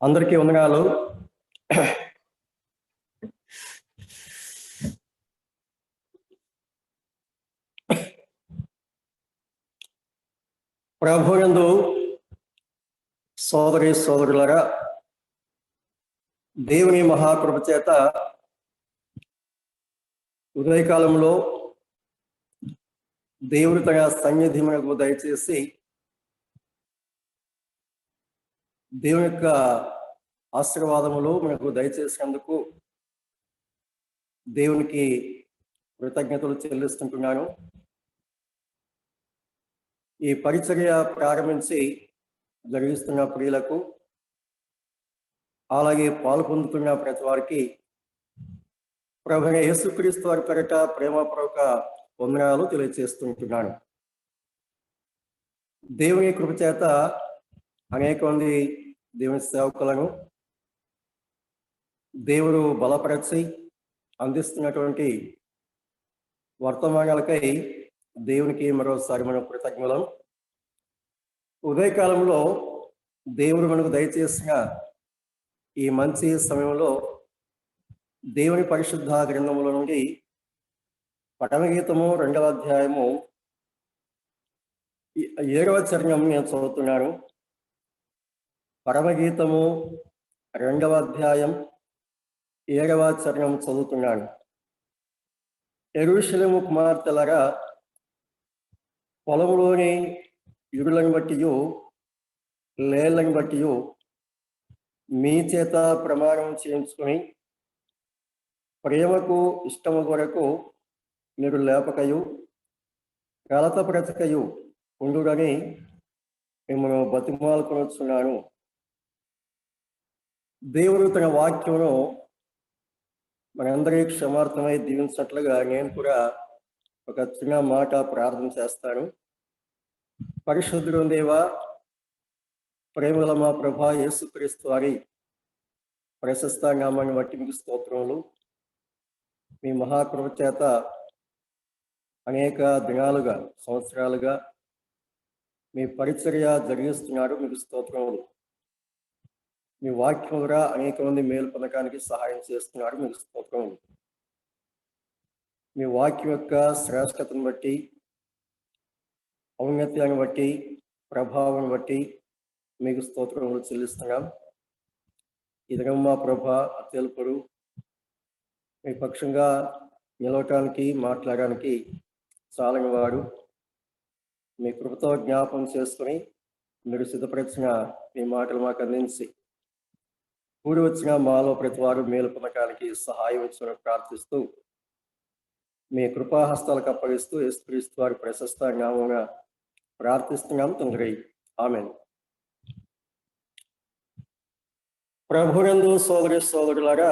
అందరికీ వందనాలు. ప్రభువునందు సోదరి సోదరులారా, దేవుని మహాకృప చేత ఉదయకాలంలో దేవుడు తన సన్నిధి మనకు దయచేసి దేవుని యొక్క ఆశీర్వాదములు మనకు దయచేసినందుకు దేవునికి కృతజ్ఞతలు చెల్లిస్తుంటున్నాను. ఈ పరిచర్య ప్రారంభించి జరిగిస్తున్న ప్రియులకు, అలాగే పాల్పొందుతున్న ప్రతి వారికి ప్రభువైన యేసుక్రీస్తు వారి పేరిట ప్రేమపూర్వక వందనాలు తెలియజేస్తుంటున్నాను. దేవుని కృప చేత అనేక మంది దేవుని సేవకులను దేవుడు బలపరచి అందిస్తున్నటువంటి వర్తమానాలకై దేవునికి మరోసారి మనం కృతజ్ఞులం. ఉదయకాలంలో దేవుడు మనకు దయచేసిన ఈ మంచి సమయంలో దేవుని పరిశుద్ధ గ్రంథముల నుండి పఠనగీతము 2వ అధ్యాయము 7వ చరణం నేను చదువుతున్నాను. పరమగీతము 2వ అధ్యాయం 7వ చరణం చదువుతున్నాను. యెరూషలేము కుమార్తెలారా, పొలములోని ఇరులను బట్టియు లేళ్లను బట్టియు మీ చేత ప్రమాణం చేయించుకొని ప్రేమకు ఇష్టము కొరకు మీరు లేపకయు కలతపరచకయు ఉండుడని మిమ్మల్ని బతిమాలుకొనొచ్చున్నాను. దేవుడు తన వాక్యమును మనందరి క్షమార్థమై దీవించినట్లుగా నేను కూడా ఒక చిన్న మాట ప్రార్థన చేస్తాను. పరిశుద్ధుడు దేవా, ప్రేమల మా ప్రభా యేసుక్రీస్తు వారి ప్రశస్త నామాన్ని బట్టి మీకు స్తోత్రములు. మీ మహాకృప చేత అనేక దినాలుగా, సంవత్సరాలుగా మీ పరిచర్య జరిగిస్తున్నారు. మీకు స్తోత్రములు. మీ వాక్యం ద్వారా అనేక మంది మేలు పొందడానికి సహాయం చేస్తున్నారు. మీకు స్తోత్రములు. మీ వాక్యం యొక్క శ్రేష్టతను బట్టి, ఔన్నత్యాన్ని బట్టి, ప్రభావాన్ని బట్టి మీకు స్తోత్రములు చెల్లిస్తున్నాం. ఈ దినం మా ప్రభా అత్యల్పుడు మీ పక్షంగా నిలవటానికి, మాట్లాడడానికి చాలని వాడు. మీ కృపతో జ్ఞాపం చేసుకుని మీరు సిద్ధపరిచిన మీ మాటలు మాకు అందించి కూడి వచ్చిన మాలో ప్రతి వారు మేలు పొందడానికి సహాయం ఇచ్చని ప్రార్థిస్తూ మీ కృపాహస్తాలకు అప్పగిస్తూ యేసుక్రీస్తు వారి ప్రశస్త నామమున ప్రార్థిస్తున్నాం తండ్రి. ఆమేన్. ప్రభువునందు సోదరి సోదరులారా,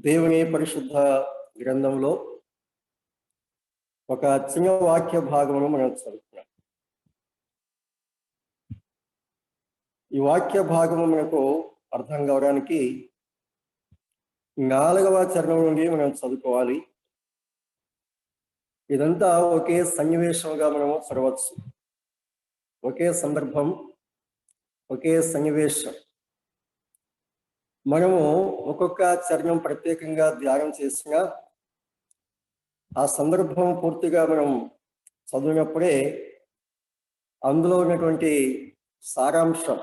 దేవుని పరిశుద్ధ గ్రంథంలో ఒక చిన్న వాక్య భాగమును మనం చదువుతున్నాం. ఈ వాక్య భాగము మనకు అర్థం కావడానికి 4వ చరణం నుండి మనం చదువుకోవాలి. ఇదంతా ఒకే సన్నివేశంగా మనము చదవచ్చు. ఒకే సందర్భం, ఒకే సన్నివేశం. మనము ఒక్కొక్క చరణం ప్రత్యేకంగా ధ్యానం చేసిన ఆ సందర్భం పూర్తిగా మనం చదివినప్పుడే అందులో ఉన్నటువంటి సారాంశం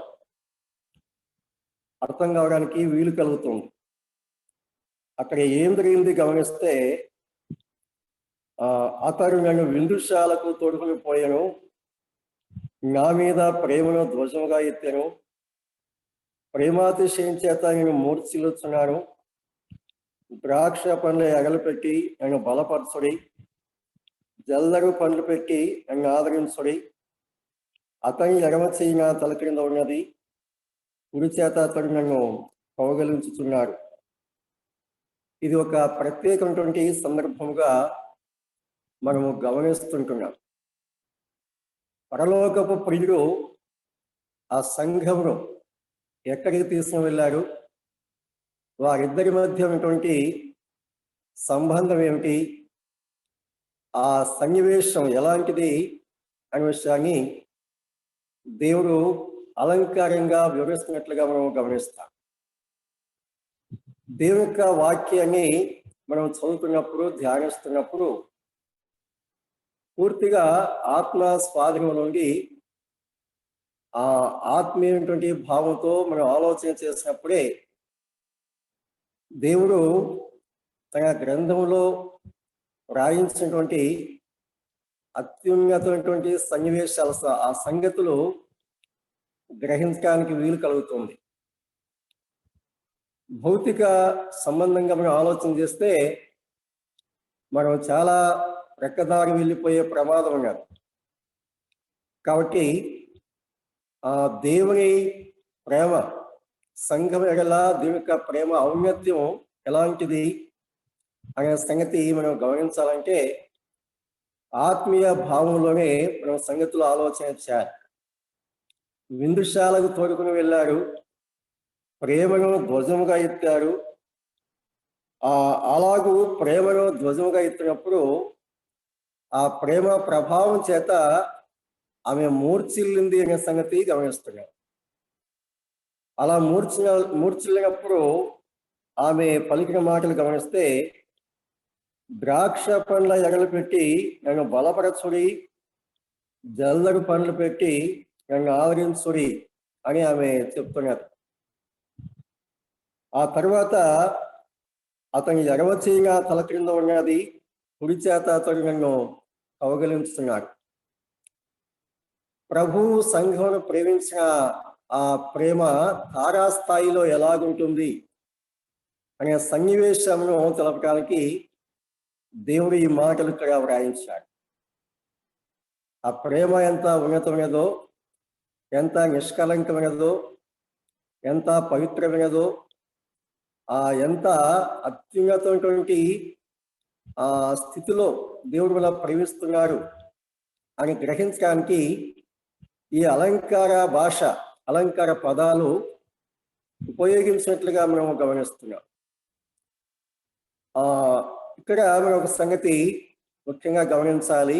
అర్థం కావడానికి వీలు కలుగుతుంది. అక్కడ ఏం జరిగింది గమనిస్తే, అతడు నన్ను విందుశాలకు తోడుకుని పోయాను, నా మీద ప్రేమను ధ్వజముగా ఎత్తాను, ప్రేమాతిశయం చేత నేను మూర్ఛిల్లుచున్నాను, ద్రాక్ష పండ్ల ఎగలు పెట్టి నన్ను బలపరచుడి, జల్లరు పండ్లు పెట్టి నన్ను ఆదరించుడి, అతని ఎడమ చెయ్యి నా తల క్రింద ఉన్నది, కుడి చేత అతడు నన్ను కౌగలించుచున్నాడు. ఇది ఒక ప్రత్యేకమైనటువంటి సందర్భంగా మనము గమనిస్తుంటున్నాం. పరలోకపు ప్రియుడు ఆ సంఘమును ఎక్కడికి తీసుకుని వెళ్ళారు, వారిద్దరి మధ్య ఉన్నటువంటి సంబంధం ఏమిటి, ఆ సన్నివేశం ఎలాంటిది అనే విషయాన్ని దేవుడు అలంకారంగా వివరిస్తున్నట్లుగా మనం గమనిస్తాం. దేవుని యొక్క వాక్యాన్ని మనం చదువుతున్నప్పుడు, ధ్యానిస్తున్నప్పుడు పూర్తిగా ఆత్మ స్వాధీనం నుండి ఆ ఆత్మీయమైనటువంటి భావంతో మనం ఆలోచన చేసినప్పుడే దేవుడు తన గ్రంథంలో రాయించినటువంటి అత్యున్నతమైనటువంటి సన్నివేశాలు, ఆ సంగతులు గ్రహించడానికి వీలు కలుగుతుంది. భౌతిక సంబంధంగా మనం ఆలోచన చేస్తే మనం చాలా రెక్కదారి వెళ్ళిపోయే ప్రమాదం ఉన్నది. కాబట్టి ఆ దేవుని ప్రేమ, సంఘం ఎడల దేవుని యొక్క ప్రేమ ఔన్నత్యం ఎలాంటిది అనే సంగతి మనం గమనించాలంటే ఆత్మీయ భావంలోనే మనం సంగతులు ఆలోచన చేయాలి. విందుశాలకు తోడుకుని వెళ్ళారు, ప్రేమను ధ్వజముగా ఎత్తారు. అలాగూ ప్రేమను ధ్వజముగా ఎత్తినప్పుడు ఆ ప్రేమ ప్రభావం చేత ఆమె మూర్ఛిల్లింది అనే సంగతి గమనిస్తున్నాం. అలా మూర్ఛిల్లినప్పుడు ఆమె పలికిన మాటలు గమనిస్తే, ద్రాక్ష పండ్ల ఎగలు పెట్టి నన్ను బలపరచుడి, జల్లడు పండ్లు పెట్టి నన్ను ఆవరించుడి అని ఆమె చెప్తున్నారు. ఆ తర్వాత అతని ఎడమ చేయ తల క్రింద ఉన్నది, కుడి చేత అతడు నన్ను కౌగలించుతున్నాడు. ప్రభు సంఘమును ప్రేమించిన ఆ ప్రేమ తారాస్థాయిలో ఎలాగుంటుంది అనే సన్నివేశమును తెలపడానికి దేవుడు ఈ మాటలు ఇక్కడ వ్రాయించాడు. ఆ ప్రేమ ఎంత ఉన్నతమైనదో, ఎంత నిష్కలంకమైనదో, ఎంత పవిత్రమైనదో, ఎంత అత్యున్నతమైనటువంటి ఆ స్థితిలో దేవుడు ఇలా ప్రేమిస్తున్నారు అని గ్రహించడానికి ఈ అలంకార భాష, అలంకార పదాలు ఉపయోగించినట్లుగా మనం గమనిస్తున్నాం. ఇక్కడ మనం ఒక సంగతి ముఖ్యంగా గమనించాలి.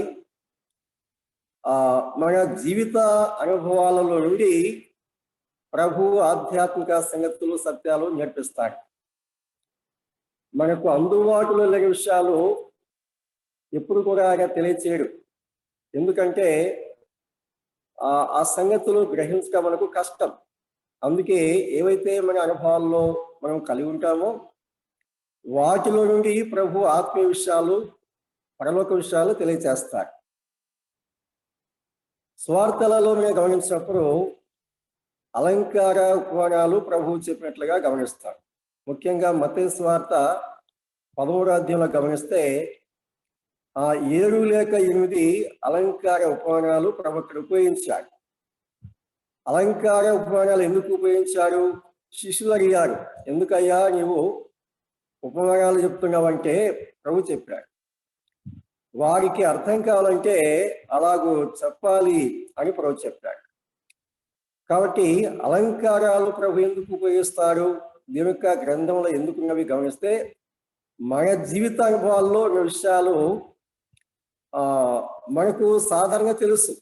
మన జీవిత అనుభవాలలో నుండి ప్రభు ఆధ్యాత్మిక సంగతులు, సత్యాలు నేర్పిస్తాడు. మనకు అందుబాటులో లేని విషయాలు ఎప్పుడు కూడా ఆయన తెలియచేయడు. ఎందుకంటే ఆ సంగతులు గ్రహించడం మనకు కష్టం. అందుకే ఏవైతే మన అనుభవాల్లో మనం కలిగి ఉంటామో వాటిలో నుండి ప్రభు ఆత్మీయ విషయాలు, పరలోక విషయాలు తెలియచేస్తారు. స్వార్థలలో మనం గమనించినప్పుడు అలంకార ఉపమానాలు ప్రభు చెప్పినట్లుగా గమనిస్తాం. ముఖ్యంగా మత్తయి సువార్త 13వ అధ్యాయంలో గమనిస్తే 7 లేక 8 అలంకార ఉపమానాలు ప్రభు ఇక్కడ ఉపయోగించాడు. అలంకార ఉపమానాలు ఎందుకు ఉపయోగించాడు? శిష్యులు అడిగారు, ఎందుకయ్యా నీవు ఉపమానాలు చెప్తున్నావంటే ప్రభు చెప్పాడు. వారికి అర్థం కావాలంటే అలాగూ చెప్పాలి అని ప్రభు చెప్పాడు. కాబట్టి అలంకారాలు ప్రభు ఎందుకు ఉపయోగిస్తారు, దేవుని యొక్క గ్రంథంలో ఎందుకున్నవి గమనిస్తే మన జీవిత అనుభవాల్లో ఉన్న విషయాలు మనకు సాధారణంగా తెలుసు.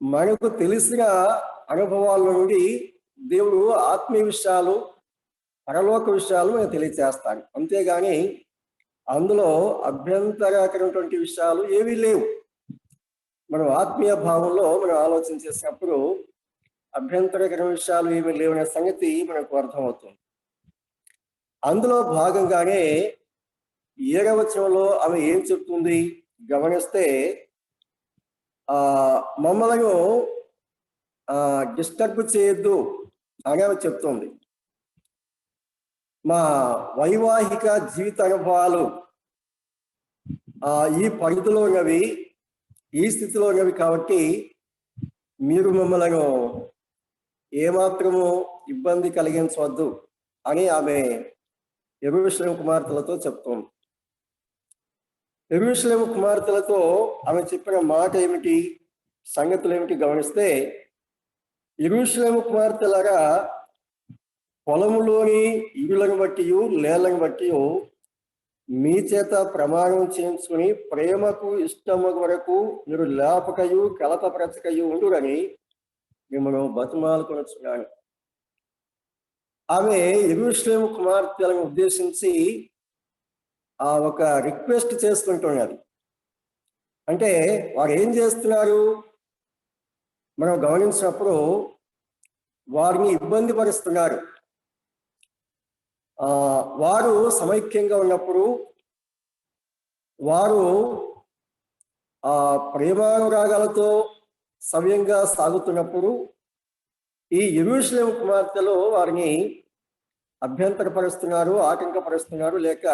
మనకు తెలిసిన అనుభవాల నుండి దేవుడు ఆత్మీయ విషయాలు, పరలోక విషయాలు మనకు తెలియచేస్తాడు. అంతేగాని అందులో అభ్యంతరకరమైనటువంటి విషయాలు ఏవీ లేవు. మనం ఆత్మీయ భావంలో మనం ఆలోచన చేసినప్పుడు అభ్యంతరకరమైన విషయాలు ఏమీ లేవనే సంగతి మనకు అర్థమవుతుంది. అందులో భాగంగానే 7వ వచనంలో ఆమె ఏం చెప్తుంది గమనిస్తే, మమ్మలను డిస్టర్బ్ చేయొద్దు అని ఆమె చెప్తుంది. మా వైవాహిక జీవిత అనుభవాలు ఈ పరిధిలో ఉన్నవి, ఈ స్థితిలో ఉన్నవి కాబట్టి మీరు మమ్మలను ఏమాత్రము ఇబ్బంది కలిగించవద్దు అని ఆమె యెరూషలేము కుమార్తెలతో చెప్తుంది. యెరూషలేము కుమార్తెలతో ఆమె చెప్పిన మాట ఏమిటి, సంగతులు ఏమిటి గమనిస్తే, యెరూషలేము కుమార్తెలారా, పొలములోని ఇరులను బట్టి లేళ్లను బట్టి మీ చేత ప్రమాణం చేయించుకుని ప్రేమకు ఇష్టము వరకు మీరు లేపకయు కలతపరచకయు ఉండురని మిమ్మల్ని బతిమాలుకొనుచున్నాను. ఆమె యెరూషలేము కుమార్తెలను ఉద్దేశించి ఒక రిక్వెస్ట్ చేసుకుంటున్నది. అంటే వారు ఏం చేస్తున్నారు మనం గమనించినప్పుడు, వారిని ఇబ్బంది పరుస్తున్నారు. వారు సమైక్యంగా ఉన్నప్పుడు, వారు ప్రేమానురాగాలతో సవ్యంగా సాగుతున్నప్పుడు ఈ యెరూషలేము కుమార్తెలు వారిని అభ్యంతరపరుస్తున్నారు, ఆటంకపరుస్తున్నారు, లేక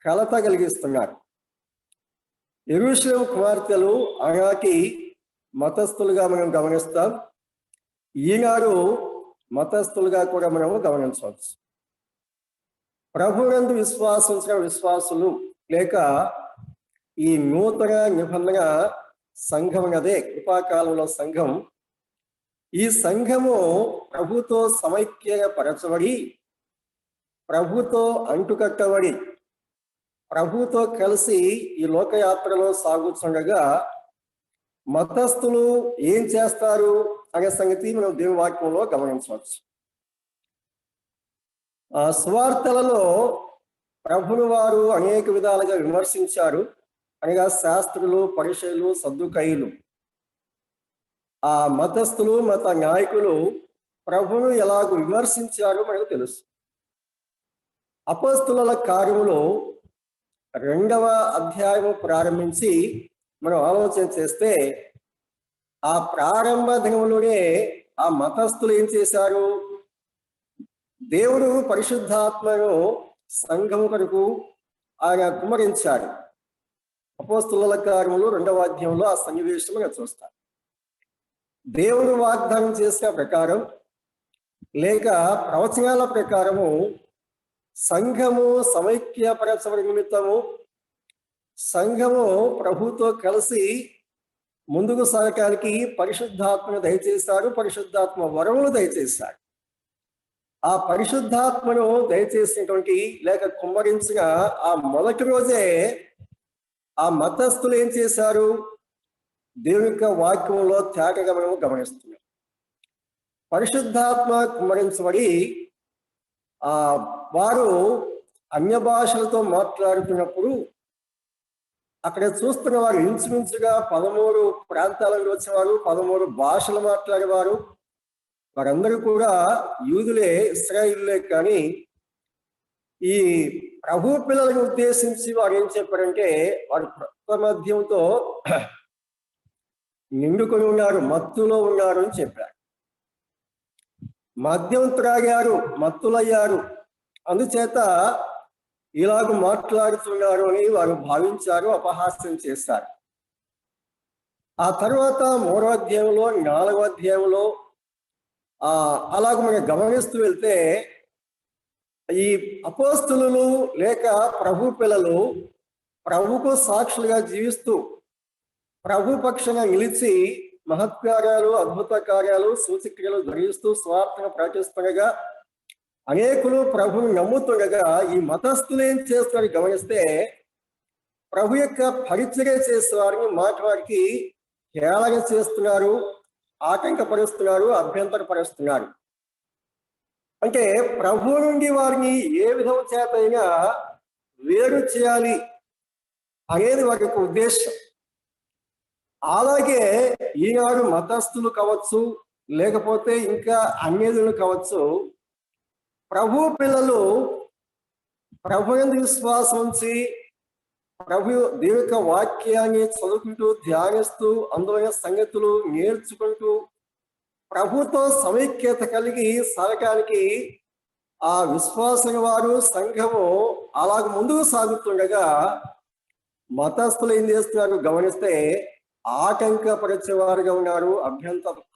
కలత కలిగిస్తున్నారు. యెరూషలేము కుమార్తెలు ఆనాటి మతస్థులుగా మనం గమనిస్తాం. ఈనాడు మతస్థులుగా కూడా మనం గమనించవచ్చు. ప్రభువునందు విశ్వాసించిన విశ్వాసులు, లేక ఈ నూతన నిబంధన సంఘం అదే కృపాకాలంలో సంఘం, ఈ సంఘము ప్రభుతో సమైక్యపరచబడి, ప్రభుతో అంటుకట్టబడి, ప్రభుతో కలిసి ఈ లోకయాత్రలో సాగుతుండగా మతస్థులు ఏం చేస్తారు అనే సంగతి మనం దేవుని వాక్యంలో గమనించవచ్చు. సువార్తలలో ప్రభుని వారు అనేక విధాలుగా విమర్శించారు. అనగా శాస్త్రులు, పరిసయ్యులు, సద్దుకయ్యులు, ఆ మతస్థులు, మత నాయకులు ప్రభువును ఎలాగ విమర్శించారో మనకు తెలుసు. అపోస్తుల కార్యములు 2వ అధ్యాయము ప్రారంభించి మనం ఆలోచన చేస్తే, ఆ ప్రారంభ దినములోనే ఆ మతస్థులు ఏం చేశారు? దేవుడు పరిశుద్ధాత్మను సంఘము కొరకు ఆయన కుమ్మరించాడు. అపోస్తుల కార్యములు 2వ అధ్యాయంలో ఆ సన్నివేశం మనం చూస్తాం. దేవుడు వాగ్దానం చేసిన ప్రకారం, లేక ప్రవచనాల ప్రకారము సంఘము సమైక్యపరచబడి నిమిత్తము, సంఘము ప్రభుతో కలిసి ముందుకు సాగటానికి పరిశుద్ధాత్మను దయచేశారు, పరిశుద్ధాత్మ వరములు దయచేశారు. ఆ పరిశుద్ధాత్మను దయచేసినటువంటి లేక కుమ్మరించిన ఆ మొదటి రోజే ఆ మతస్థులు ఏం చేశారు? దేవుని యొక్క వాక్యంలో తేటగా మనం గమనిస్తున్నాం. పరిశుద్ధాత్మ కుమ్మరించబడి వారు అన్య భాషలతో మాట్లాడుతున్నప్పుడు అక్కడ చూస్తున్న వారు ఇంచుమించుగా 13 ప్రాంతాలలో వచ్చేవారు, 13 భాషలు మాట్లాడేవారు. వారందరూ కూడా యూదులే, ఇశ్రాయేలులే. కానీ ఈ ప్రభు పిల్లలను ఉద్దేశించి వారు ఏం చెప్పారంటే, వారు మద్యంతో నిండుకొని ఉన్నారు, మత్తులో ఉన్నారు అని చెప్పారు. మద్యం త్రాగారు, మత్తులయ్యారు, అందుచేత ఇలాగ మాట్లాడుతున్నారు అని వారు భావించారు, అపహాస్యం చేశారు. ఆ తర్వాత 3వ అధ్యాయంలో, 4వ అధ్యాయంలో అలాగ మనం గమనిస్తూ వెళ్తే ఈ అపోస్తులు లేక ప్రభు పిల్లలు ప్రభుకు సాక్షులుగా జీవిస్తూ, ప్రభు పక్షంగా నిలిచి మహత్కార్యాలు, అద్భుత కార్యాలు, సూచక్రియలు జరిగిస్తూ స్వార్థను ప్రకటిస్తుండగా, అనేకులు ప్రభుని నమ్ముతుండగా ఈ మతస్థులు ఏం చేస్తున్నారు గమనిస్తే, ప్రభు యొక్క పరిచర్య చేసేవారిని మాట్లాడికి హేళన చేస్తున్నారు, ఆటంకపరుస్తున్నారు, అభ్యంతరపరుస్తున్నారు. అంటే ప్రభు నుండి వారిని ఏ విధం చేతైనా వేరు చేయాలి అనేది వారి యొక్క ఉద్దేశం. అలాగే ఈనాడు మతస్థులు కావచ్చు, లేకపోతే ఇంకా అన్యజనులు కావచ్చు, ప్రభు పిల్లలు ప్రభు యందు విశ్వాసం ఉంచి ప్రభు దేవుని యొక్క వాక్యాన్ని చదువుకుంటూ, ధ్యానిస్తూ, అందులోని సంగతులు నేర్చుకుంటూ ప్రభుతో సమైక్యత కలిగి సాగటానికి ఆ విశ్వాసం వారు, సంఘము అలాగ ముందుకు సాగుతుండగా మతస్థులు ఏం చేస్తున్నారు గమనిస్తే, ఆటంకపరిచేవారుగా ఉన్నారు,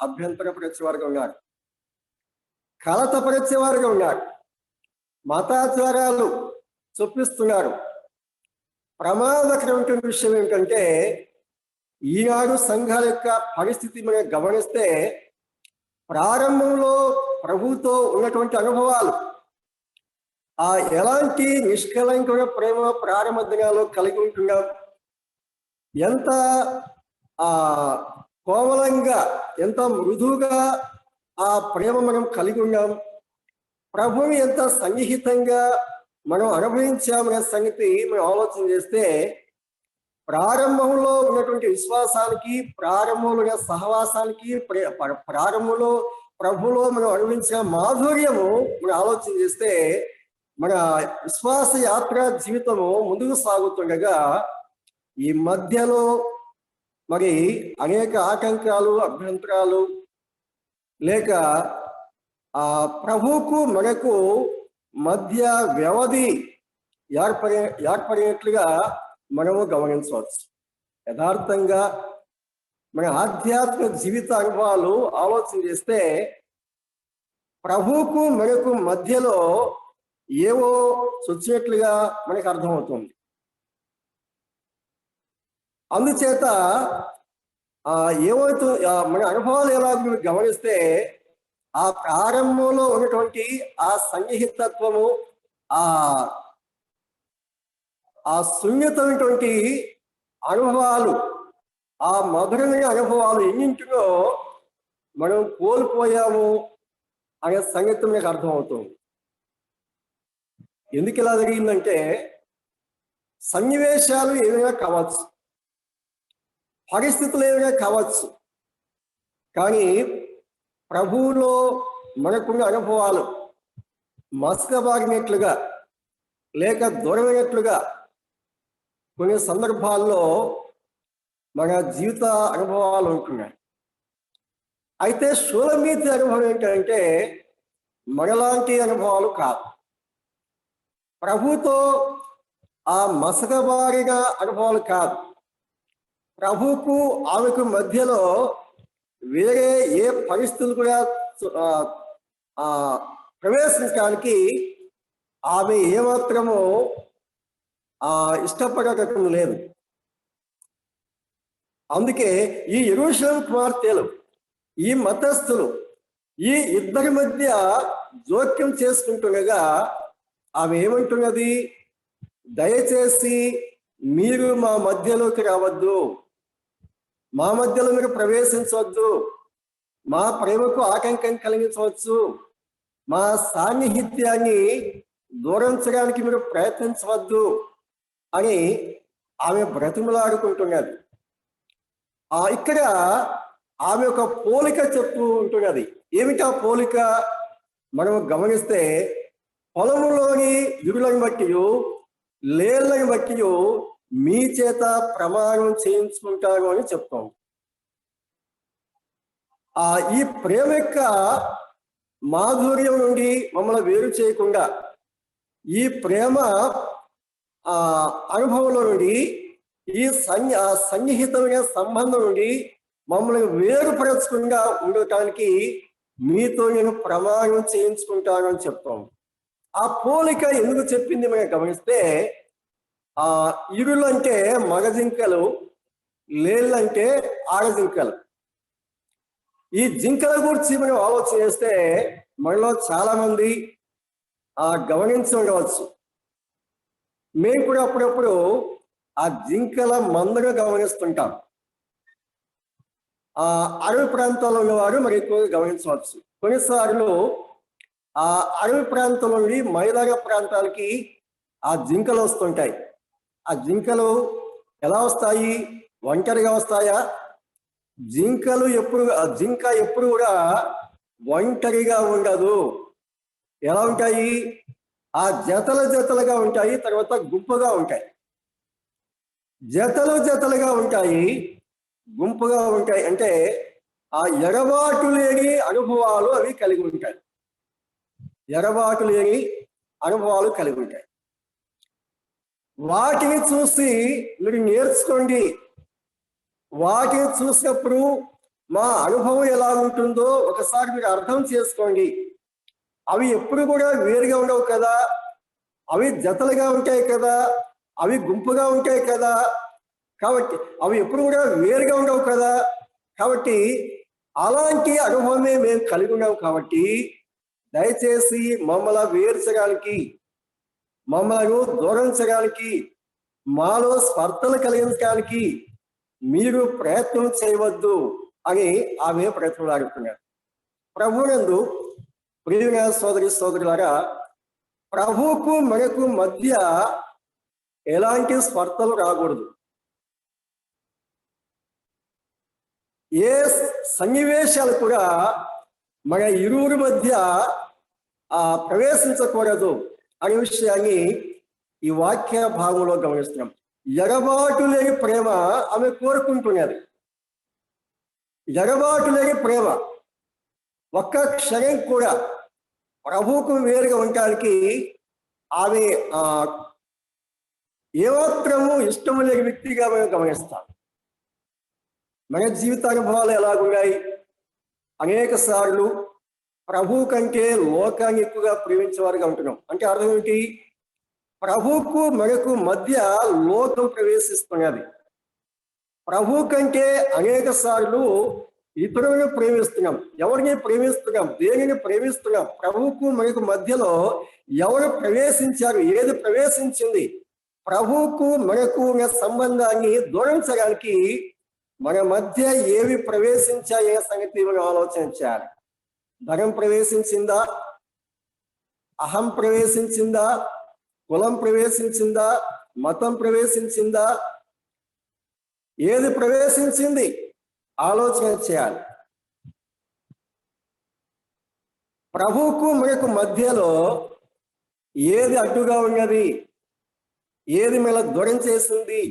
అభ్యంతరపరిచేవారుగా ఉన్నారు, కలతపరిచేవారుగా ఉన్నారు, మతాచారాలు చొప్పిస్తున్నారు. ప్రమాదకరమైన విషయం ఏంటంటే, ఈనాడు సంఘాల యొక్క పరిస్థితి మనం గమనిస్తే, ప్రారంభంలో ప్రభుతో ఉన్నటువంటి అనుభవాలు, ఎలాంటి నిష్కలంకమైన ప్రేమ ప్రారంభ దినాల్లో కలిగి ఉంటున్నాం, ఎంత కోమలంగా, ఎంత మృదువుగా ఆ ప్రేమ మనం కలిగి ఉన్నాం, ప్రభువుని ఎంత సన్నిహితంగా మనం అనుభవించామనే సంగతి మనం ఆలోచన చేస్తే, ప్రారంభంలో ఉన్నటువంటి విశ్వాసానికి, ప్రారంభంలో ఉన్న సహవాసానికి, ప్రారంభంలో ప్రభులో మనం అనుభవించిన మాధుర్యము మనం ఆలోచన చేస్తే, మన విశ్వాస యాత్ర జీవితము ముందుకు సాగుతుండగా ఈ మధ్యలో మరి అనేక ఆటంకాలు, అభ్యంతరాలు లేక ప్రభువుకు మనకు మధ్య వ్యవధి ఏర్పడినట్లుగా మనము గమనించవచ్చు. యథార్థంగా మన ఆధ్యాత్మిక జీవిత అనుభవాలు ఆలోచన చేస్తే ప్రభువుకు మనకు మధ్యలో ఏవో చొచ్చినట్లుగా మనకు అర్థమవుతుంది. అందుచేత ఏవైతే మన అనుభవాలు ఎలా గమనిస్తే ఆ ప్రారంభంలో ఉన్నటువంటి ఆ సన్నిహితత్వము, ఆ సున్నితమైనటువంటి అనుభవాలు, ఆ మధురమైన అనుభవాలు ఎన్నింటిలో మనం కోల్పోయాము అనే సంగతి మీకు అర్థమవుతుంది. ఎందుకు ఇలా జరిగిందంటే, సన్నివేశాలు ఏమైనా కావచ్చు, పరిస్థితులు ఏమైనా కావచ్చు, కానీ ప్రభువులో మనకున్న అనుభవాలు మసకబారినట్లుగా లేక దూరమైనట్లుగా కొన్ని సందర్భాల్లో మన జీవిత అనుభవాలు ఉంటున్నాయి. అయితే షూలమీతి అనుభవం ఏంటంటే మనలాంటి అనుభవాలు కాదు. ప్రభుతో ఆ మసకబారిన అనుభవాలు కాదు. ప్రభువుకు ఆమెకు మధ్యలో వేరే ఏ పరిస్థితులు కూడా ప్రవేశించడానికి ఆమె ఏమాత్రము ఇష్టపడటం లేదు. అందుకే ఈ యెరూషలేము కుమార్తెలు, ఈ మతస్థులు ఈ ఇద్దరి మధ్య జోక్యం చేసుకుంటుండగా ఆమె ఏమంటున్నది? దయచేసి మీరు మా మధ్యలోకి రావద్దు, మా మధ్యలో మీరు ప్రవేశించవద్దు, మా ప్రేమకు ఆటంకం కలిగించవచ్చు, మా సాన్నిహిత్యాన్ని దూరించడానికి మీరు ప్రయత్నించవద్దు అని ఆమె బ్రతిమలాడుకుంటున్నది. ఇక్కడ ఆమె ఒక పోలిక చెప్తూ ఉంటున్నది. ఏమిటా పోలిక? మనం గమనిస్తే, పొలములోని ఇరులను బట్టి లేళ్ళని బట్టి మీ చేత ప్రమాణం చేయించుకుంటాను అని చెప్తాం. ఈ ప్రేమ యొక్క మాధుర్యం నుండి మమ్మల్ని వేరు చేయకుండా, ఈ ప్రేమ అనుభవంలో నుండి, ఈ సన్నిహితమైన సంబంధం నుండి మమ్మల్ని వేరుపరచకుండా ఉండటానికి మీతో నేను ప్రమాణం చేయించుకుంటాను అని చెప్తాం. ఆ పోలిక ఎందుకు చెప్పింది మనం గమనిస్తే, ఇరులు అంటే మగజింకలు, లేళ్ళంటే ఆడజింకలు. ఈ జింకల గురించి మనం ఆలోచన చేస్తే మనలో చాలా మంది గమనించి ఉండవచ్చు. మేము కూడా అప్పుడప్పుడు ఆ జింకల మందగా గమనిస్తుంటాం. అడవి ప్రాంతాల్లో ఉన్నవారు మరి ఎక్కువగా గమనించవచ్చు. కొన్నిసార్లు ఆ అడవి ప్రాంతం నుండి మైదాన ప్రాంతాలకి ఆ జింకలు వస్తుంటాయి. ఆ జింకలు ఎలా వస్తాయి? ఒంటరిగా వస్తాయా? జింక ఎప్పుడు కూడా ఒంటరిగా ఉండదు. ఎలా ఉంటాయి? ఆ జతలుగా ఉంటాయి, తర్వాత గుంపుగా ఉంటాయి. జతలుగా ఉంటాయి, గుంపుగా ఉంటాయి. అంటే ఆ ఎడబాటు లేని అనుభవాలు అవి కలిగి ఉంటాయి. ఎడబాటు లేని అనుభవాలు కలిగి ఉంటాయి. వాటిని చూసి మీరు నేర్చుకోండి. వాటిని చూసినప్పుడు మా అనుభవం ఎలా ఉంటుందో ఒకసారి మీరు అర్థం చేసుకోండి. అవి ఎప్పుడు కూడా వేరుగా ఉండవు కదా, అవి జతలుగా ఉంటాయి కదా, అవి గుంపుగా ఉంటాయి కదా, కాబట్టి అవి ఎప్పుడు కూడా వేరుగా ఉండవు కదా. కాబట్టి అలాంటి అనుభవమే మేము కలిగి ఉన్నాం. కాబట్టి దయచేసి మమ్మల్ని వేర్చడానికి, మమ్మల్ని దూరించడానికి, మాలో స్పర్ధలు కలిగించడానికి మీరు ప్రయత్నం చేయవద్దు. అని ఆమె బ్రతిమలాడుతున్నారు. ప్రభువునందు ప్రియమైన సోదరి సోదరులారా, ప్రభువుకు మనకు మధ్య ఎలాంటి స్పర్ధలు రాకూడదు. ఏ సన్నివేశాలు కూడా మన ఇరువురి మధ్య ప్రవేశించకూడదు అనే విషయాన్ని ఈ వాక్య భాగంలో గమనిస్తున్నాం. ఎడబాటు లేని ప్రేమ ఆమె కోరుకుంటున్నది. ఎడబాటు లేని ప్రేమ, ఒక్క క్షణం కూడా ప్రభువుకు వేరుగా ఉండటానికి ఆమె ఏమాత్రము ఇష్టం లేని వ్యక్తిగా మనం గమనిస్తాం. మన జీవితానుభవాలు ఎలాగున్నాయి? అనేక సార్లు ప్రభువు కంటే లోకాన్ని ఎక్కువగా ప్రేమించేవారుగా ఉంటున్నాం. అంటే అర్థం ఏంటి? ప్రభువుకు మనకు మధ్య లోకం ప్రవేశిస్తున్నది. ప్రభు కంటే అనేక సార్లు ఇతరులను ప్రేమిస్తున్నాం. ఎవరిని ప్రేమిస్తున్నాం? దేనిని ప్రేమిస్తున్నాం? ప్రభువుకు మనకు మధ్యలో ఎవరు ప్రవేశించారు? ఏది ప్రవేశించింది? ప్రభువుకు మనకు ఉన్న సంబంధాన్ని దూరం చేయడానికి మన మధ్య ఏవి ప్రవేశించాయే సంగతి మనం ఆలోచన చేయాలి. ధనం ప్రవేశించిందా? అహం ప్రవేశించిందా? కులం ప్రవేశించిందా? మతం ప్రవేశించిందా? ఏది ప్రవేశించింది? ఆలోచన చేయాలి. ప్రభువుకు మనకు మధ్యలో ఏది అడ్డుగా ఉన్నది? ఏది మన దూరం చేసింది?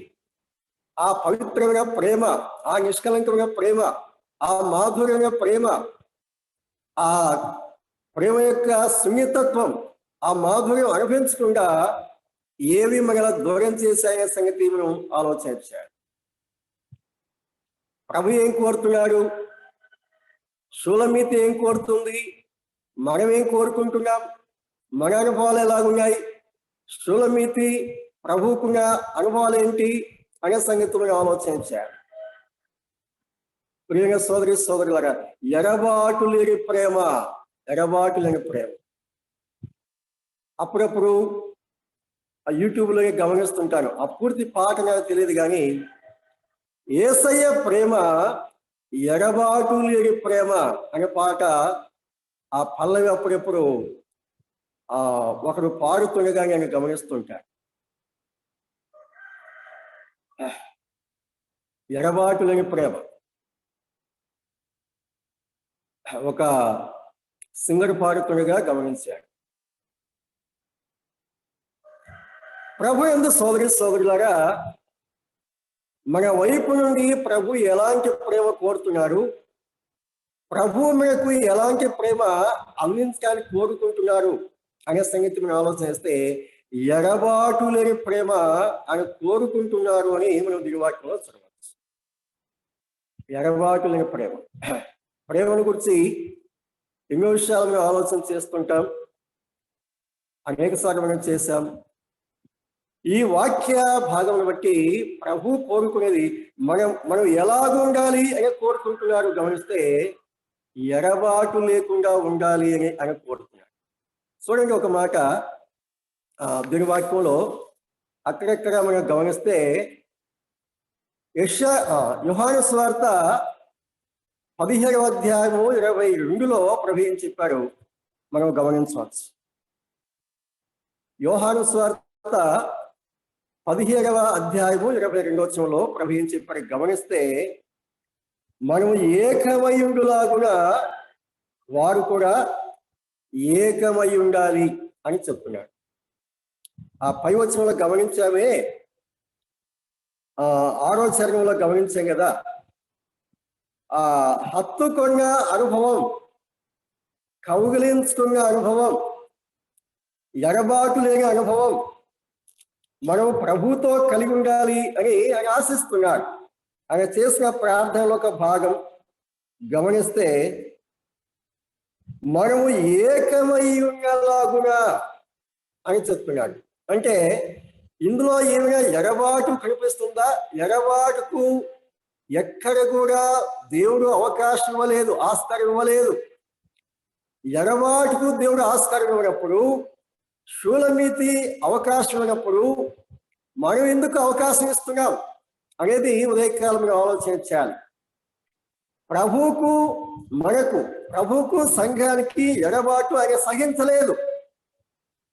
ఆ పవిత్రమైన ప్రేమ, ఆ నిష్కలంకమైన ప్రేమ, ఆ మాధుర్యమైన ప్రేమ, ఆ ప్రేమ యొక్క సున్నితత్వం, ఆ మాధుర్యం అనుభవించకుండా ఏవి మనలా దూరం చేశాయనే సంగతి మనం ఆలోచించాలి. ప్రభు ఏం కోరుతున్నాడు? షూలమీతి ఏం కోరుతుంది? మనం ఏం కోరుకుంటున్నాం? మన అనుభవాలు ఎలాగున్నాయి? షూలమీతి ప్రభువుకున్న అనుభవాలు ఏంటి అనే సంగతి మనం ఆలోచించాలి. ప్రియ సోదరి సోదరులారా, ఎడబాటు లేని ప్రేమ, ఎడబాటు లేని ప్రేమ. అప్పుడప్పుడు యూట్యూబ్లో గమనిస్తుంటాను. ఆ పూర్తి పాట నాకు తెలియదు, కానీ యేసయ్య ప్రేమ ఎడబాటు లేని ప్రేమ అనే పాట ఆ పల్లవి అప్పుడెప్పుడు ఒకరు పాడుతుండగా నేను గమనిస్తుంటాను. ఎడబాటు లేని ప్రేమ ఒక సింగర్ పాడుతుండగా గమనించాడు. ప్రభు యందు సోదరి సోదరులారా, మన వైపు నుండి ప్రభు ఎలాంటి ప్రేమ కోరుతున్నారు, ప్రభు మనకు ఎలాంటి ప్రేమ అందించడానికి కోరుకుంటున్నారు అనే సంగతి మనం ఆలోచిస్తే, ఎడబాటు లేని ప్రేమ ఆయన కోరుకుంటున్నారు అని మనం దిగువాటిలో చదవచ్చు. ఎడబాటు లేని ప్రేమ. ప్రేమను గురించి ఎన్నో విషయాలు మనం ఆలోచన చేస్తుంటాం, అనేక సార్లు మనం చేశాం. ఈ వాక్య భాగం బట్టి ప్రభు కోరుకునేది మనం ఎలాగ ఉండాలి అని కోరుకుంటున్నారు గమనిస్తే, ఎడబాటు లేకుండా ఉండాలి అని ఆయన కోరుకున్నాడు. చూడండి ఒక మాట దీని వాక్యంలో అక్కడెక్కడ మనం గమనిస్తే, యోహాను సువార్త 17వ అధ్యాయము 22లో ప్రభు ఏం చెప్పారు మనం గమనించవచ్చు. యోహాను సువార్త 17వ అధ్యాయము 22వ వచనంలో ప్రభు ఏం చెప్పారు గమనిస్తే, మనము ఏకమయుండులాగునా వారు కూడా ఏకమై ఉండాలి అని చెప్తున్నాడు. ఆ పై వచనంలో గమనించామే, 6వ చరణంలో గమనించాం కదా, హత్తుకున్న అనుభవం, కౌగిలించుకున్న అనుభవం, ఎడబాటు లేని అనుభవం మనం ప్రభుతో కలిగి ఉండాలి అని ఆయన ఆశిస్తున్నాడు. ఆయన చేసిన ప్రార్థనలో ఒక భాగం గమనిస్తే, మనము ఏకమై ఉన్నలాగునా అని చెప్తున్నాడు. అంటే ఇందులో ఏమైనా ఎడబాటు కనిపిస్తుందా? ఎడబాటుకు ఎక్కడ కూడా దేవుడు అవకాశం ఇవ్వలేదు, ఆస్కారం ఇవ్వలేదు. ఎడబాటుకు దేవుడు ఆస్కారం ఇవ్వనప్పుడు, షూలమీతి అవకాశం ఇవ్వనప్పుడు మనం ఎందుకు అవకాశం ఇస్తున్నాం అనేది ఉదయకాలం మనం ఆలోచించాలి. ప్రభువుకు మనకు, ప్రభువుకు సంఘానికి ఎడబాటు ఆయన సహించలేదు,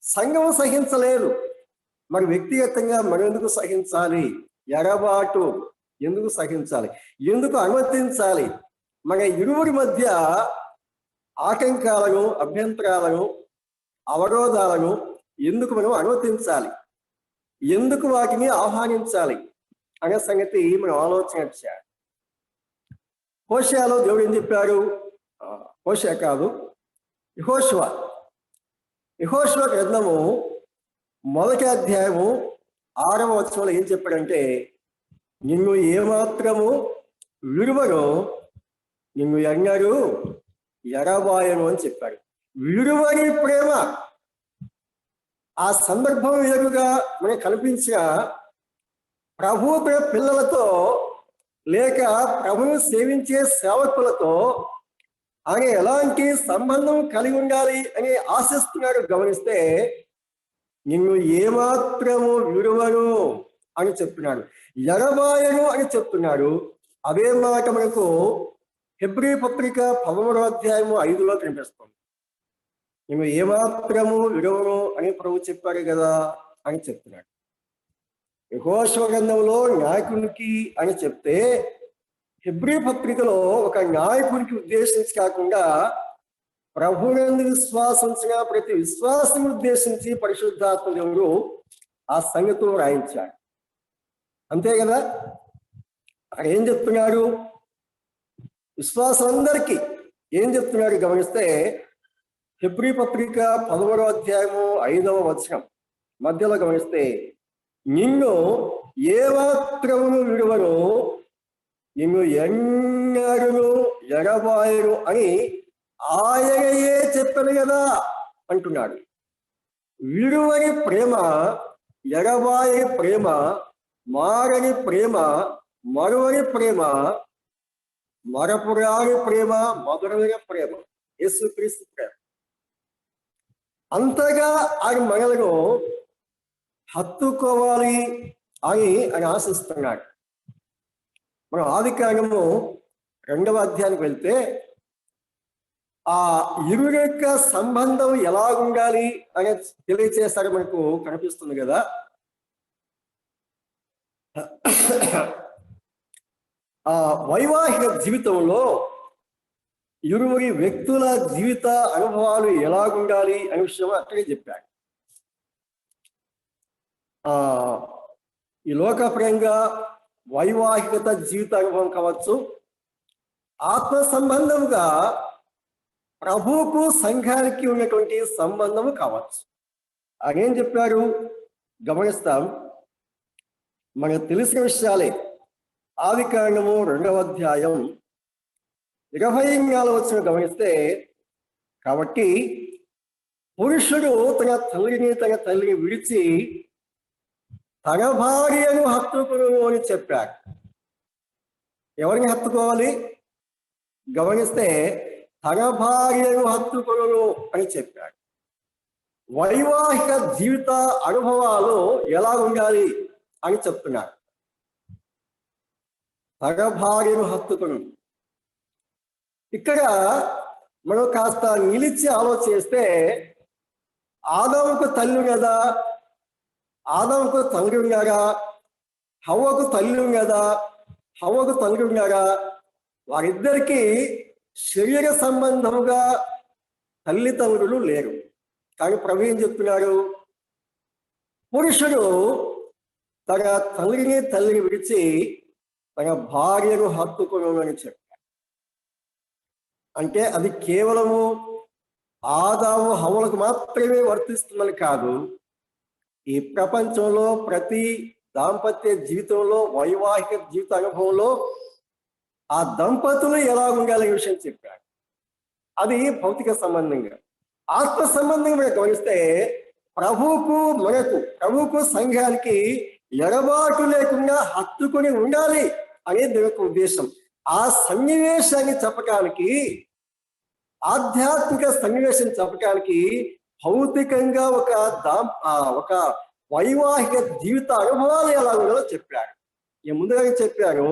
సంఘం సహించలేదు. మరి వ్యక్తిగతంగా మనం ఎందుకు సహించాలి? ఎడబాటు ఎందుకు సహించాలి? ఎందుకు అనుమతించాలి? మన ఇరువురి మధ్య ఆటంకాలను, అభ్యంతరాలను, అవరోధాలను ఎందుకు మనం అనుమతించాలి? ఎందుకు వాటిని ఆహ్వానించాలి అనే సంగతి మనం ఆలోచన చేయాలి. హోషేయలో దేవుడు ఏం చెప్పాడు? హోషేయ కాదు, యెహోషువ. యెహోషువ గ్రంథము 1వ అధ్యాయము 6వ వచనంలో ఏం చెప్పాడంటే, నిన్ను ఏమాత్రము విడువను, నిన్ను ఎన్నడూ ఎడబాయను అని చెప్పాడు. విడువని ప్రేమ. ఆ సందర్భం ఎదురుగా మనకు కనిపించిన ప్రభు పిల్లలతో లేక ప్రభువు సేవించే సేవకులతో ఆయన ఎలాంటి సంబంధం కలిగి ఉండాలి అని ఆశిస్తున్నాడు గమనిస్తే, నిన్ను ఏమాత్రము విడువను అని చెప్తున్నాడు, ఎడబాయను అని చెప్తున్నాడు. అదే మాట మనకు హెబ్రీ పత్రిక 13వ అధ్యాయము 5లో కనిపిస్తుంది. నిన్ను ఏమాత్రము విడువను అని ప్రభు చెప్పాడు కదా అని చెప్తున్నాడు. యెహోషువ గ్రంథంలో నాయకునికి అని చెప్తే, హెబ్రీ పత్రికలో ఒక నాయకునికి ఉద్దేశించి కాకుండా ప్రభువునందు విశ్వాసించిన ప్రతి విశ్వాసం ఉద్దేశించి పరిశుద్ధాత్మ దేవుడు ఆ సంగతులు రాయించాడు. అంతే కదా? అక్కడ ఏం చెప్తున్నాడు? విశ్వాసులందరికీ ఏం చెప్తున్నాడు గమనిస్తే, హెబ్రీ పత్రిక 11వ అధ్యాయము 5వ వచనం మధ్యలో గమనిస్తే, నిన్ను ఏమాత్రమును విడువను, నిన్ను ఎన్నడూ ఎడబాయను అని ఆయనయే చెప్పను కదా అంటున్నాడు. విడువని ప్రేమ, ఎడబాయని ప్రేమ, మారని ప్రేమ, మరువని ప్రేమ, మరపురాని ప్రేమ, మధురమైన ప్రేమ, యేసుక్రీస్తు ప్రేమ. అంతగా ఆయన మనలను హత్తుకోవాలి అని ఆయన ఆశిస్తున్నాడు. మనం ఆదికాండము 2వ అధ్యాయానికి వెళ్తే ఆ ఇరువురి యొక్క సంబంధం ఎలా ఉండాలి అని తెలియచేస్తాడు మనకు కనిపిస్తుంది కదా. ఆ వైవాహిక జీవితంలో ఇరువురి వ్యక్తుల జీవిత అనుభవాలు ఎలాగుండాలి అనే విషయం అక్కడే చెప్పాడు. ఈ లోకప్రియంగా వైవాహికత జీవిత అనుభవం కావచ్చు, ఆత్మ సంబంధముగా ప్రభువుకు సంఘానికి ఉన్నటువంటి సంబంధము కావచ్చు. అదేం చెప్పారు గమనిస్తాం. మనకు తెలిసిన విషయాలే. ఆదికాండము 2వ అధ్యాయం 24వ వచనం గమనిస్తే, కాబట్టి పురుషుడు తన తల్లిని తన తల్లిని విడిచి తన భార్యను హత్తుకును అని చెప్పాడు. ఎవరిని హత్తుకోవాలి గమనిస్తే, తన భార్యను హత్తుకును అని చెప్పాడు. వైవాహిక జీవిత అనుభవాలు ఎలా ఉండాలి అని చెప్తున్నాడు. తన భార్యను హత్తుకును. ఇక్కడ మనం కాస్త నిలిచి ఆలోచిస్తే, ఆదాముకు తల్లి కదా, ఆదాముకు తండ్రి ఉన్నారా, హవ్వకు తల్లి ఉన్నదా, హవ్వకు తండ్రి ఉన్నారా? వారిద్దరికీ శరీర సంబంధముగా తల్లిదండ్రులు లేరు. కానీ ప్రభు ఏం చెప్తున్నాడు? పురుషుడు తన తండ్రిని తల్లిని విడిచి తన భార్యను హత్తుకును అని చెప్పాడు. అంటే అది కేవలము ఆదాము హవ్వలకు మాత్రమే వర్తిస్తుందని కాదు, ఈ ప్రపంచంలో ప్రతి దాంపత్య జీవితంలో, వైవాహిక జీవిత అనుభవంలో ఆ దంపతులు ఎలా ఉండాలనే విషయం చెప్పాడు. అది భౌతిక సంబంధంగా. ఆత్మ సంబంధంగా గమనిస్తే, ప్రభువుకు మనకు, ప్రభువుకు సంఘానికి ఎడబాటు లేకుండా హత్తుకుని ఉండాలి అనేది దేవుని యొక్క ఉద్దేశం. ఆ సన్నివేశాన్ని చెప్పడానికి, ఆధ్యాత్మిక సన్నివేశం చెప్పడానికి భౌతికంగా ఒక వైవాహిక జీవిత అనుభవాలు ఎలా ఉండాలో చెప్పాడు. ముందుగా చెప్పాను,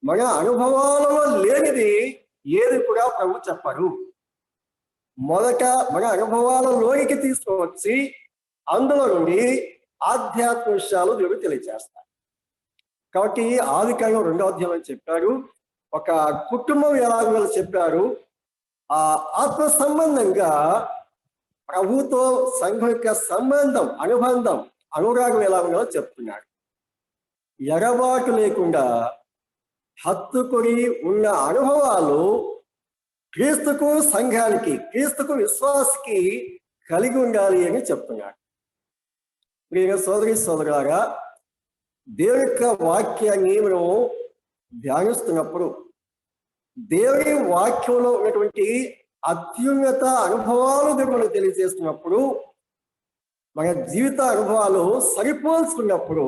మన అనుభవాలలో లేనిది ఏది కూడా ప్రభు చెప్పరు. మొదట మన అనుభవాలలోనికి తీసుకువచ్చి అందులో నుండి ఆధ్యాత్మిక విషయాలు దేవుడు తెలియజేస్తారు. కాబట్టి ఆదికాండం 2వ అధ్యాయంలో చెప్పారు, ఒక కుటుంబం ఎలాగో చెప్పారు. ఆ ఆత్మ సంబంధంగా ప్రభుతో సంఘం యొక్క సంబంధం, అనుబంధం, అనురాగం ఎలా ఉందో చెప్తున్నాడు. ఎడబాటు లేకుండా హత్తుకొని ఉన్న అనుభవాలు క్రీస్తుకు, సంఘానికి, క్రీస్తుకు, విశ్వాసకి కలిగి ఉండాలి అని చెప్తున్నాడు. ప్రియ సోదరి సోదరులారా, దేవుని యొక్క వాక్యాన్ని మనం ధ్యానిస్తున్నప్పుడు, దేవుని వాక్యంలో ఉన్నటువంటి అత్యున్నత అనుభవాలు దేవుడు మనకు తెలియజేస్తున్నప్పుడు, మన జీవిత అనుభవాలు సరిపోల్చుకున్నప్పుడు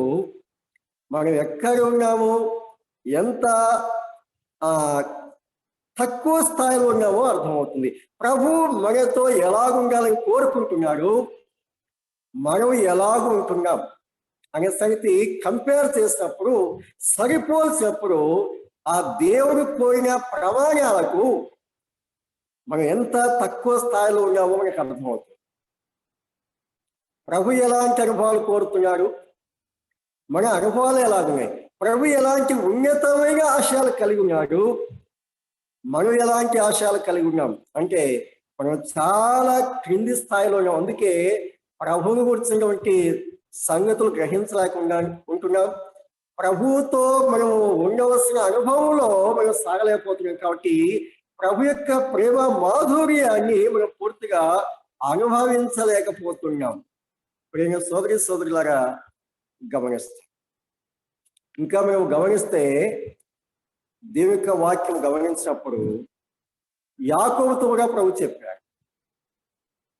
మనం ఎక్కడ ఉన్నామో, ఎంత తక్కువ స్థాయిలో ఉన్నామో అర్థమవుతుంది. ప్రభు మనతో ఎలాగుండాలని కోరుకుంటున్నాడు, మనం ఎలాగూ ఉంటున్నాం అనే సంగతి కంపేర్ చేసినప్పుడు, సరిపోల్చినప్పుడు ఆ దేవుడు కోరిన ప్రమాణాలకు మనం ఎంత తక్కువ స్థాయిలో ఉన్నామో మనకు అర్థమవుతుంది. ప్రభు ఎలాంటి అనుభవాలు కోరుతున్నాడు, మన అనుభవాలు ఎలాగున్నాయి, ప్రభు ఎలాంటి ఉన్నతమైన ఆశయాలు కలిగి ఉన్నాడు, మనం ఎలాంటి ఆశయాలు కలిగి ఉన్నాం అంటే మనం చాలా క్రింది స్థాయిలో ఉన్నాం. అందుకే ప్రభువుని గురించినటువంటి సంగతులు గ్రహించలేకుండా ఉంటున్నాం. ప్రభువుతో మనము ఉండవలసిన అనుభవంలో మనం సాగలేకపోతున్నాం. కాబట్టి ప్రభు యొక్క ప్రేమ మాధుర్యాన్ని మనం పూర్తిగా అనుభవించలేకపోతున్నాం. ప్రేమ సోదరి సోదరులారా గమనిస్తాం. ఇంకా మేము గమనిస్తే దేవుని యొక్క వాక్యం గమనించినప్పుడు యాకోబుతో కూడా ప్రభు చెప్పాడు.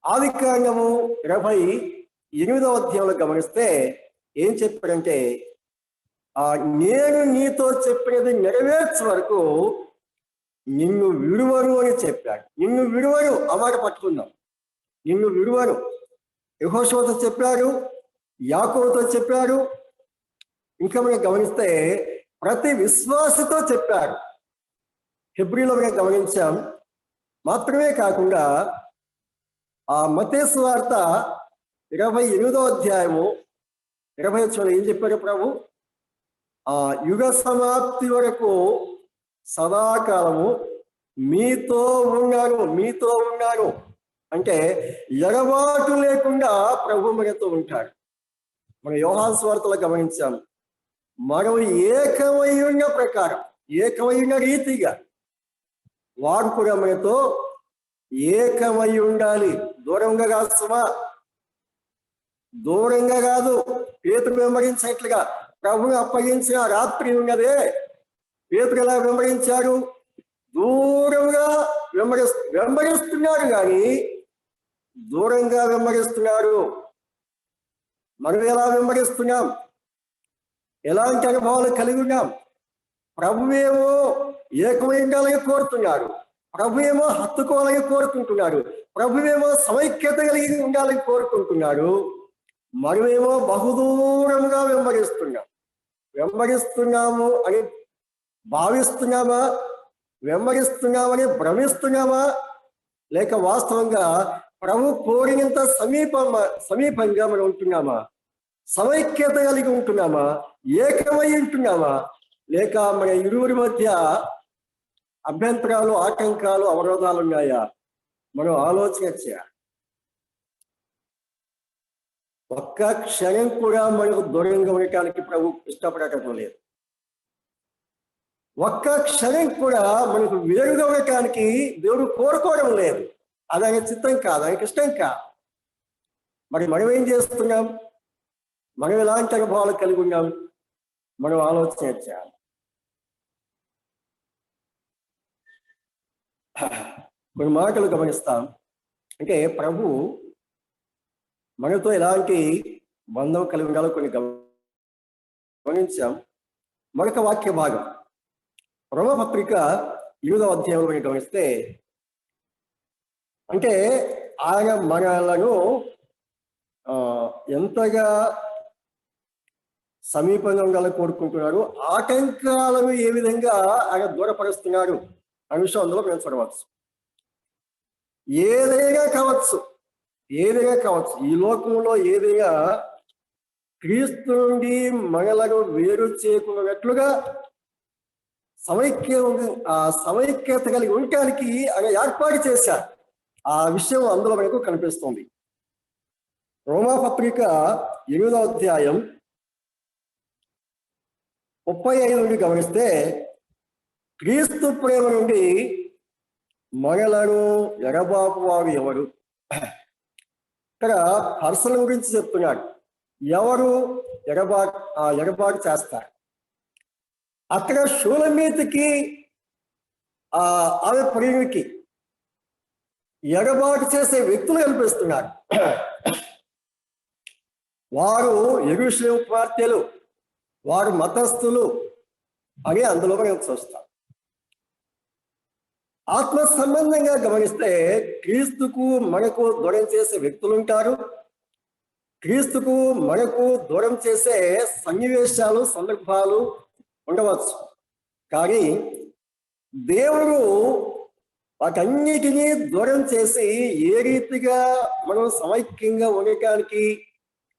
ఆదికాండము 28వ అధ్యాయంలో గమనిస్తే ఏం చెప్పాడంటే, నేను నీతో చెప్పినది నెరవేర్చే వరకు నిన్ను విడువను అని చెప్పాడు. నిన్ను విడువను ఆ మాట పట్టుకుందాం. నిన్ను విడువను యెహోషువతో చెప్పాడు, యాకోబుతో చెప్పాడు. ఇంకా మనం గమనిస్తే ప్రతి విశ్వాసతో చెప్పాడు. హెబ్రీలో మనం గమనించాం. మాత్రమే కాకుండా ఆ మత్తయి సువార్త 28వ అధ్యాయము 20 ఏం చెప్పాడు ప్రభు, యుగ సమాప్తి వరకు సదాకాలము మీతో ఉన్నాను అంటే ఎడబాటు లేకుండా ప్రభు మనతో ఉంటాడు. మనం యోహాను సువార్తలో గమనించాం. మనం ఏకమై ఉన్న ప్రకారం, ఏకమై ఉన్న రీతిగా వాడు కూడా మనతో ఏకమై ఉండాలి. దూరంగా కాదు సుమా, దూరంగా కాదు. పేతురు వెంబడించినట్లుగా ప్రభుని అప్పగించిన రాత్రి ఉన్నదే. పేతురు ఎలా వెంబడించాడు? దూరంగా వెంబడిస్తున్నాడు కానీ దూరంగా వెంబడిస్తున్నాడు. మనం ఎలా వెంబడిస్తున్నాం? ఎలాంటి అనుభవాలు కలిగి ఉన్నాం? ప్రభువేమో ఏకమై ఉండాలని కోరుతున్నాడు, ప్రభువేమో హత్తుకోవాలని కోరుకుంటున్నాడు, ప్రభువేమో సమైక్యత కలిగి ఉండాలని కోరుకుంటున్నాడు. మనమేమో బహుదూరంగా వెంబడిస్తున్నాము అని భావిస్తున్నామా? వెంబడిస్తున్నామని భ్రమిస్తున్నామా? లేక వాస్తవంగా ప్రభు కోరినంత సమీపంగా మనం ఉంటున్నామా? సమైక్యత కలిగి ఉంటున్నామా? ఏకమై ఉంటున్నామా? లేక మన ఇరువురి మధ్య అభ్యంతరాలు, ఆటంకాలు, అవరోధాలు ఉన్నాయా? మనం ఆలోచన చేయాలి. ఒక్క క్షణం కూడా మనకు దూరంగా ఉండటానికి ప్రభు ఇష్టపడటం లేదు. ఒక్క క్షణం కూడా మనకు వేరుగా ఉండటానికి దేవుడు కోరుకోవడం లేదు. అది ఆయన చిత్తం కాదు, ఆయనకి ఇష్టం కాదు. మరి మనం ఏం చేస్తున్నాం? మనం ఎలాంటి అనుభవాలు కలిగి ఉన్నాం? మనం ఆలోచన చేయాలి. కొన్ని మాటలు గమనిస్తాం. అంటే ప్రభు మనతో ఎలాంటి బంధం కలిగి ఉండాలో కొన్ని గమనించాం. మరొక వాక్య భాగం రోమపత్రిక 8వ అధ్యాయంలో మనం గమనిస్తే, అంటే ఆయన మనలను ఎంతగా సమీపంగా ఉండాలని కోరుకుంటున్నాడు. ఆటంకాలను ఏ విధంగా ఆయన దూరపరుస్తున్నాడు అనే విషయం అందులో మేము చూడవచ్చు. ఏదైనా కావచ్చు, ఈ లోకంలో ఏదైనా క్రీస్తు నుండి మనలను వేరు చేయకున్నట్లుగా సమైక్యత కలిగి ఉండటానికి ఆయన ఏర్పాటు చేశారు. ఆ విషయం అందులో మనకు కనిపిస్తుంది. రోమాపత్రిక 8వ అధ్యాయం 35 నుండి గమనిస్తే, క్రీస్తు ప్రేమ నుండి మనలను ఎడబాపు వారు ఎవరు? ఇక్కడ పర్సన్ గురించి చెప్తున్నాడు. ఎవరు ఎడబాటు చేస్తారు? అక్కడ షూలమీతికి ఆమె ప్రియునికి ఎడబాటు చేసే వ్యక్తులు కనిపిస్తున్నారు. వారు యెరూషలేము కుమార్తెలు, వారు మతస్థులు అని అందులో మనం చూస్తాం. ఆత్మ సంబంధంగా గమనిస్తే క్రీస్తుకు మనకు దూరం చేసే వ్యక్తులు ఉంటారు. క్రీస్తుకు మనకు దూరం చేసే సన్నివేశాలు, సందర్భాలు ఉండవచ్చు. కానీ దేవుడు వాటన్నిటినీ దూరం చేసి ఏ రీతిగా మనం సమైక్యంగా ఉండటానికి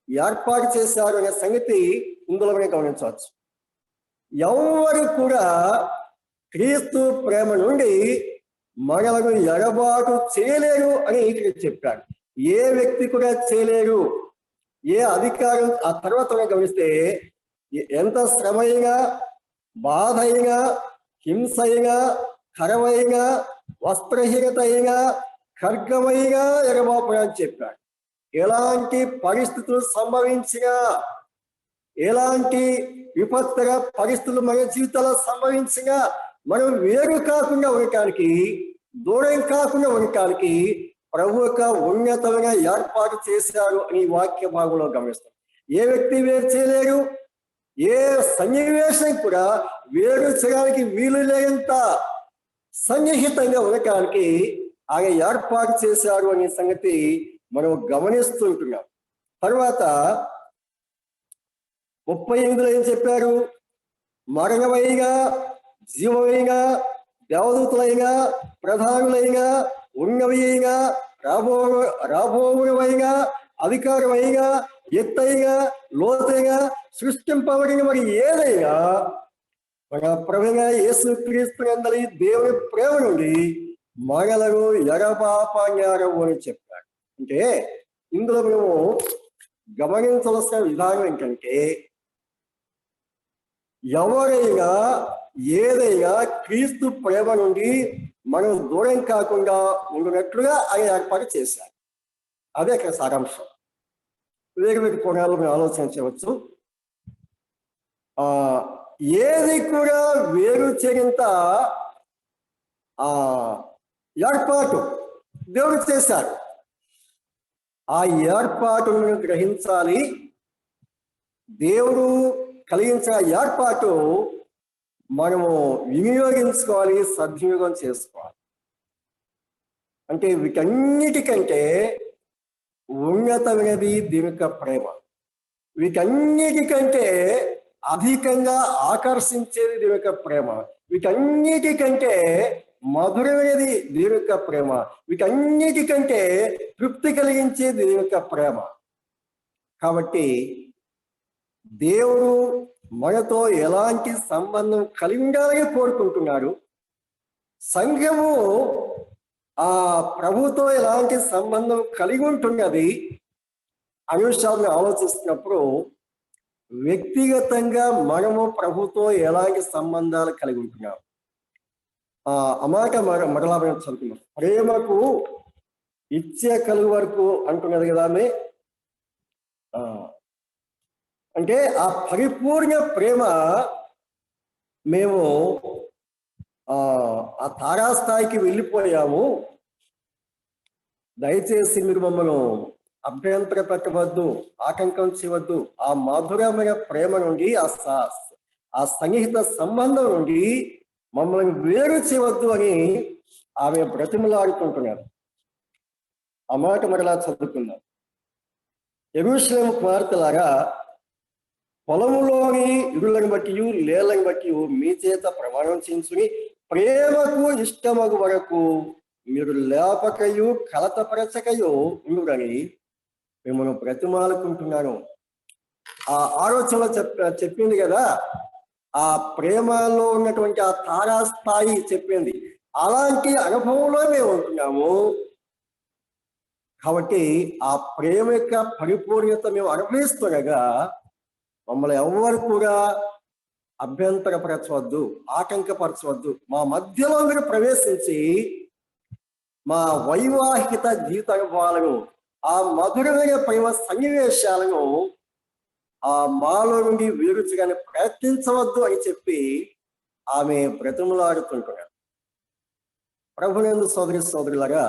ఏర్పాటు చేశారు అనే సంగతి ఇందులో మనం గమనించవచ్చు. ఎవరు కూడా క్రీస్తు ప్రేమ నుండి మనలను ఎడబాటు చేయలేరు అని ఇక్కడ చెప్పాడు. ఏ వ్యక్తి కూడా చేయలేరు. ఏ అధికారం ఆ తర్వాత గమనిస్తే ఎంత శ్రమ అయినా, బాధ అయినా, హింస అయినా, కరవైనా, వస్త్రహీనత అయినా, ఖడ్గమైనా ఎడబాపు అని చెప్పాడు. ఎలాంటి పరిస్థితులు సంభవించినా, ఎలాంటి విపత్తుగా పరిస్థితులు మన జీవితంలో సంభవించినా మనం వేరు కాకుండా ఉండటానికి, దూరం కాకుండా ఉండటానికి ప్రభు యొక్క ఉన్నతమైన ఏర్పాటు చేశారు అని వాక్య భాగంలో గమనిస్తాం. ఏ వ్యక్తి వేరు చేయలేరు, ఏ సన్నివేశం కూడా వేరు చేయడానికి వీలు లేనంత సన్నిహితంగా ఉండటానికి ఆయన ఏర్పాటు చేశారు అనే సంగతి మనం గమనిస్తుంటున్నాం. తర్వాత 38లో ఏం చెప్పారు? మరణమైనా, జీవమైనా, దేవదూతులైనా, ప్రధానులైనా, ఉన్నవి అయినా, రాబోవులైనా, అధికారమైనా, ఎత్తైనా, లోతైనా, సృష్టింపబడిన మరి ఏదైనా మన ప్రభువైన యేసుక్రీస్తు యందలి దేవుని ప్రేమ నుండి మనలను ఎడబాపన్నారు అని చెప్పాడు. అంటే ఇందులో మేము గమనించవలసిన విధానం ఏంటంటే, ఎవరైనా ఏదైనా క్రీస్తు ప్రేమ నుండి మనం దూరం కాకుండా ఉండినట్లుగా ఆయన ఏర్పాటు చేశారు. అదే ఇక్కడ సారాంశం. వేరు కోణాలు మేము ఆలోచించవచ్చు. ఏది కూడా వేరు చేయనంత ఏర్పాటు దేవుడు చేశారు. ఆ ఏర్పాటును గ్రహించాలి. దేవుడు కలిగించిన ఏర్పాటు మనము వినియోగించుకోవాలి, సద్వినియోగం చేసుకోవాలి. అంటే వీటన్నిటికంటే ఉన్నతమైనది దేవుని యొక్క ప్రేమ. వీటన్నిటికంటే అధికంగా ఆకర్షించేది దేవుని యొక్క ప్రేమ. వీటన్నిటికంటే మధురమైనది దేవుని యొక్క ప్రేమ. వీటన్నిటికంటే తృప్తి కలిగించేది దేవుని యొక్క ప్రేమ. కాబట్టి దేవుడు మనతో ఎలాంటి సంబంధం కలిగి ఉండాలని కోరుకుంటున్నాడు. సంఘము ఆ ప్రభుతో ఎలాంటి సంబంధం కలిగి ఉంటున్నది అనే విషయాలను ఆలోచిస్తున్నప్పుడు వ్యక్తిగతంగా మనము ప్రభుతో ఎలాంటి సంబంధాలు కలిగి ఉంటున్నాం. అమాట మరలా చదువుకున్నాం. ప్రేమకు ఇచ్చే కలుగు వరకు అంటున్నది కదా ఆమె. అంటే ఆ పరిపూర్ణ ప్రేమ మేము ఆ తారాస్థాయికి వెళ్ళిపోయాము. దయచేసి మీరు మమ్మల్ని అభ్యంతర పెట్టవద్దు, ఆటంకం చేయవద్దు. ఆ మధురమైన ప్రేమ నుండి, ఆ సన్నిహిత సంబంధం నుండి మమ్మల్ని వేరు చేయవద్దు అని ఆమె బ్రతిమలాడుకుంటున్నారు. ఆ మాట మరలా చదువుకుందాం. యెరూషలేము కుమార్తెలారా, పొలములోని ఇరులను బట్టి లేళ్ళని బట్టి మీ చేత ప్రమాణం చేయించుని ప్రేమకు ఇష్టమగు వరకు మీరు లేపకయు కలతపరచకయు ఉండురని మిమ్మల్ని బ్రతిమాలుకుంటున్నాను. ఆ ఆలోచనలో చెప్పింది కదా, ఆ ప్రేమలో ఉన్నటువంటి ఆ తారాస్థాయి చెప్పింది. అలాంటి అనుభవంలో మేము ఉంటున్నాము. కాబట్టి ఆ ప్రేమ యొక్క పరిపూర్ణత మేము అనుభవిస్తుండగా మమ్మల్ని ఎవ్వరు కూడా అభ్యంతరపరచవద్దు, ఆటంకపరచవద్దు. మా మధ్యలో మీరు ప్రవేశించి మా వైవాహికత జీవిత అనుభవాలను, ఆ మధురమైన ప్రేమ సన్నివేశాలను ఆ మాలో నుండి వేరుచగానే ప్రయత్నించవద్దు అని చెప్పి ఆమె బ్రతిమలాడుతుంటున్నారు. ప్రభునందు సోదరి సోదరులారా,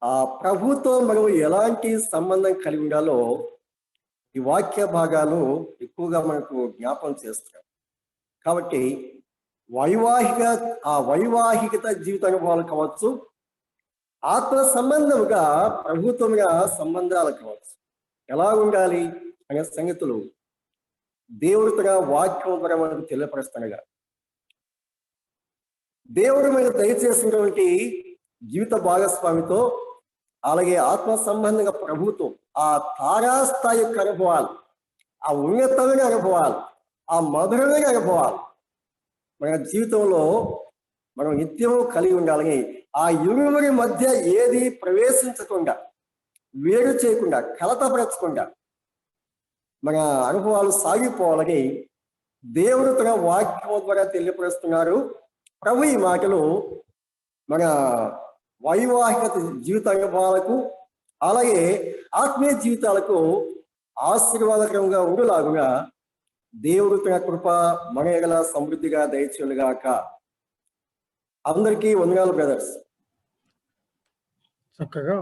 ఆ ప్రభుతో మనం ఎలాంటి సంబంధం కలిగి ఉండాలో ఈ వాక్య భాగాలు ఎక్కువగా మనకు జ్ఞాపం చేస్తున్నాయి. కాబట్టి వైవాహికత జీవిత అనుభవాలు కావచ్చు, ఆత్మ సంబంధముగా ప్రభుత్వంగా సంబంధాలు కావచ్చు, ఎలా ఉండాలి అనే సంగతులు దేవుడు తన వాక్యం ద్వారా మనకు తెలియపరుస్తుండగా, దేవుడు మనకు దయచేసినటువంటి జీవిత భాగస్వామితో, అలాగే ఆత్మ సంబంధంగా ప్రభుత్వం, ఆ తారాస్థాయి యొక్క అనుభవాలు, ఆ ఉన్నతమైన అనుభవాలు, ఆ మధురమైన అనుభవాలు మన జీవితంలో మనం నిత్యము కలిగి ఉండాలని, ఆ ఇరువురి మధ్య ఏది ప్రవేశించకుండా, వేరు చేయకుండా, కలతపరచకుండా మన అనుభవాలు సాగిపోవాలని దేవుడు తన వాక్యం ద్వారా తెలియపరుస్తున్నారు. ప్రభు ఈ మాటలు మన వైవాహిక జీవిత అనుభవాలకు, అలాగే ఆత్మీయ జీవితాలకు ఆశీర్వాదకరంగా ఉండులాగుగా దేవుడు తన కృప మన ఎడల సమృద్ధిగా దయచేయుగాక. అందరికీ వందనాలు బ్రదర్స్. చక్కగా